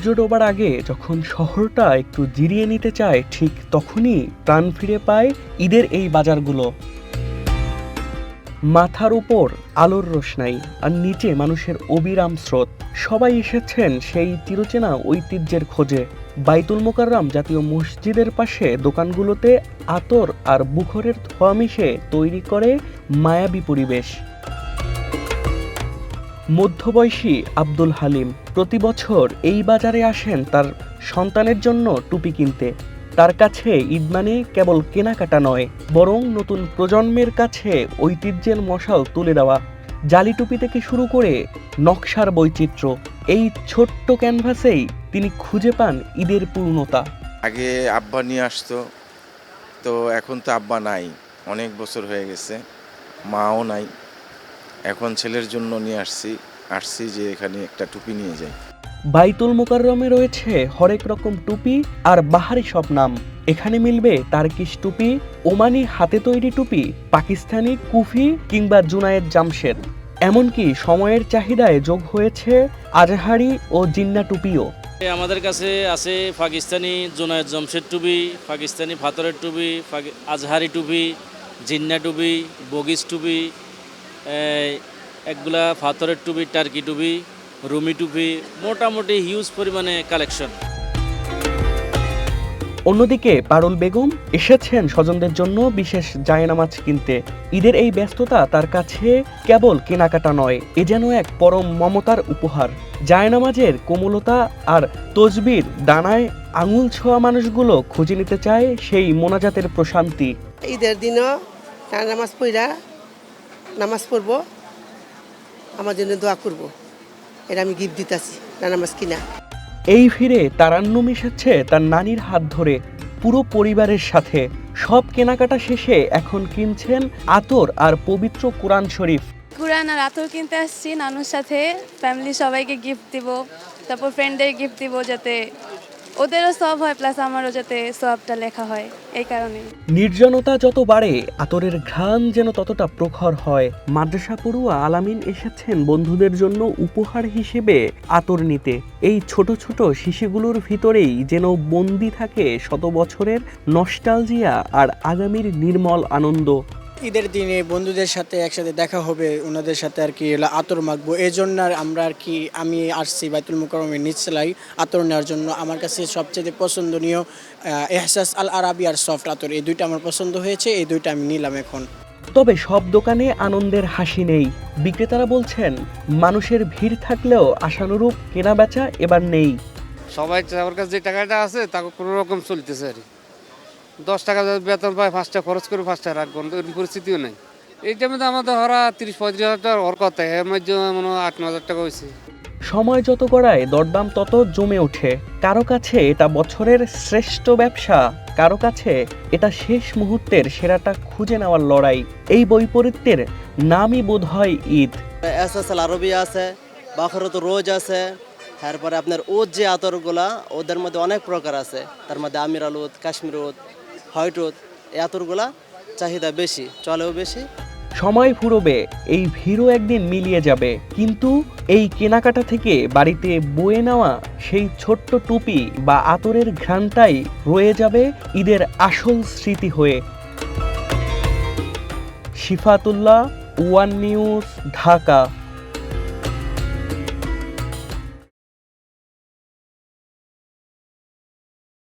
সূর্য ডোবার আগে যখন শহরটা একটু জিরিয়ে নিতে চায়, ঠিক তখনই প্রাণ ফিরে পায় ঈদের এই বাজারগুলো। মাথার উপর আলোর রোশনাই আর নিচে মানুষের অবিরাম স্রোত। সবাই এসেছেন সেই চিরচেনা ঐতিহ্যের খোঁজে। বাইতুল মোকাররম জাতীয় মসজিদের পাশে দোকানগুলোতে আতর আর বুখরের ধোঁয়া মিশে তৈরি করে মায়াবী পরিবেশ। মধ্যবয়সী আব্দুল হালিম প্রতি বছর এই বাজারে আসেন তার সন্তানের জন্য টুপি কিনতে। তার কাছে ঈদ মানে কেবল কেনাকাটা নয়, বরং নতুন প্রজন্মের কাছে ঐতিহ্যের মশাল তুলে দেওয়া। জালি টুপি থেকে শুরু করে নকশার বৈচিত্র্য, এই ছোট্ট ক্যানভাসেই তিনি খুঁজে পান ঈদের পূর্ণতা। আগে আব্বা নিয়ে আসতো, তো এখন তো আব্বা নাই, অনেক বছর হয়ে গেছে, মাও নাই। এখন ছেলের জন্য নিয়ে আসছি যে এখানে একটা টুপি নিয়ে যাই। বাইতুল মোকাররমে রয়েছে হরেক রকম টুপি আর বাহারি সব নাম। এখানে মিলবে তার্কিশ টুপি, ওমানি হাতে তৈরি টুপি, পাকিস্তানি কুফি কিংবা জুনায়েদ জামশেদ। এমনকি সময়ের চাহিদায় যোগ হয়েছে আজহারি ও জিন্না টুপিও। আমাদের কাছে আছে পাকিস্তানি জুনায়েদ জামশেদ টুপি, পাকিস্তানি ফাতরের টুপি, আজহারি টুপি, জিন্না টুপি, বগিস টুপি, একগুলা ফাতরের টুপি, টার্কি টুপি, রুমি টুপি, মোটামুটি হিউজ পরিমাণে কালেকশন। অন্যদিকে পারুল বেগম এসেছেন স্বজনদের জন্য বিশেষ জায়নামাজ কিনতে। ঈদের এই ব্যস্ততা তার কাছে কেবল কেনাকাটা নয়, এ যেন এক পরম মমতার উপহার। জায়নামাজের কোমলতা আর তসবির ডানায় আঙুল ছোঁয়া মানুষগুলো খুঁজে নিতে চায় সেই মোনাজাতের প্রশান্তি। ঈদের দিনও নামাজ পড়া নামাজ পড়বো, আমার জন্য দোয়া করবো, এটা আমি গিফট দিতেছি নামাজ কিনা। এই ফিরে তারান্নুম এসেছে তার নানির হাত ধরে পুরো পরিবারের সাথে। সব কেনাকাটা শেষে এখন কিনছেন আতর আর পবিত্র কোরআন শরীফ। কোরআন আর আতর কিনতে আসছি নানুর সাথে, ফ্যামিলি সবাইকে গিফট দিব, তারপর ফ্রেন্ডদের গিফট দিব যাতে ওদেরও সব হয়, প্লাস আমারও যাতে সবটা লেখা হয়, এই কারণে। নির্জনতা যত বাড়ে আতরের ঘ্রাণ যেন ততটা প্রখর হয়। মাদ্রাসা পড়ুয়া আলামিন এসেছেন বন্ধুদের জন্য উপহার হিসেবে আতর নিতে। এই ছোট ছোট শিশিগুলোর ভিতরেই যেন বন্দি থাকে শত বছরের নস্টালজিয়া আর আগামীর নির্মল আনন্দ। ঈদের দিনে বন্ধুদের সাথে একসাথে দেখা হবে, ওনাদের সাথে আর কি আতর মাখবো, এই জন্য আমরা আর কি আমি আসছি বাইতুল মোকাররমের নিচতলায় আতর নেওয়ার জন্য। আমার কাছে সবচেয়ে পছন্দনীয় এহসাস আল আরাবি আর সফট আতর, এই দুইটা আমার পছন্দ হয়েছে, এই দুইটা আমি নিলাম এখন। তবে সব দোকানে আনন্দের হাসি নেই। বিক্রেতারা বলছেন মানুষের ভিড় থাকলেও আশানুরূপ কেনা বেচা এবার নেই। সবাই আমার কাছে যে টাকাটা আছে তাকে কোনো রকম চলতেছে আর 10 টাকা বেতন পায়, 5 টাকা খরচ করে 5 টাকা রাখবো, এরকম পরিস্থিতিও নেই। এই টাইমে তো আমাদের হরা 30-35 হাজার টাকা হর কথা, এর মধ্যে মনে হয় 8-9 হাজার টাকা হয়েছে। সময় যত গড়ায় দরদাম তত জমে ওঠে। কারো কাছে এটা বছরের শ্রেষ্ঠ ব্যবসা, কারো কাছে এটা শেষ মুহূর্তের সেরাটা খুঁজে নেওয়ার লড়াই। এই বৈপরীত্যের নামই বোধ হয় ঈদ। এহসাস আল আরবি আছে, বাখরত রোজ আছে, তারপরে আপনার ওদ যে আতরগুলা ওদের মধ্যে অনেক প্রকার আছে, তার মধ্যে আমির আল ওদ, কাশ্মীর ওদ, হোয়াইট ওদ, এই আতরগুলা চাহিদা বেশি, চলেও বেশি। সময় ফুরবে, এই ভিড়ও একদিন মিলিয়ে যাবে, কিন্তু এই কেনাকাটা থেকে বাড়িতে বয়ে নেওয়া সেই ছোট্ট টুপি বা আতরের ঘ্রাণটাই রয়ে যাবে ঈদের আসল স্মৃতি হয়ে। শিফাতুল্লাহ, ওয়ান নিউজ, ঢাকা।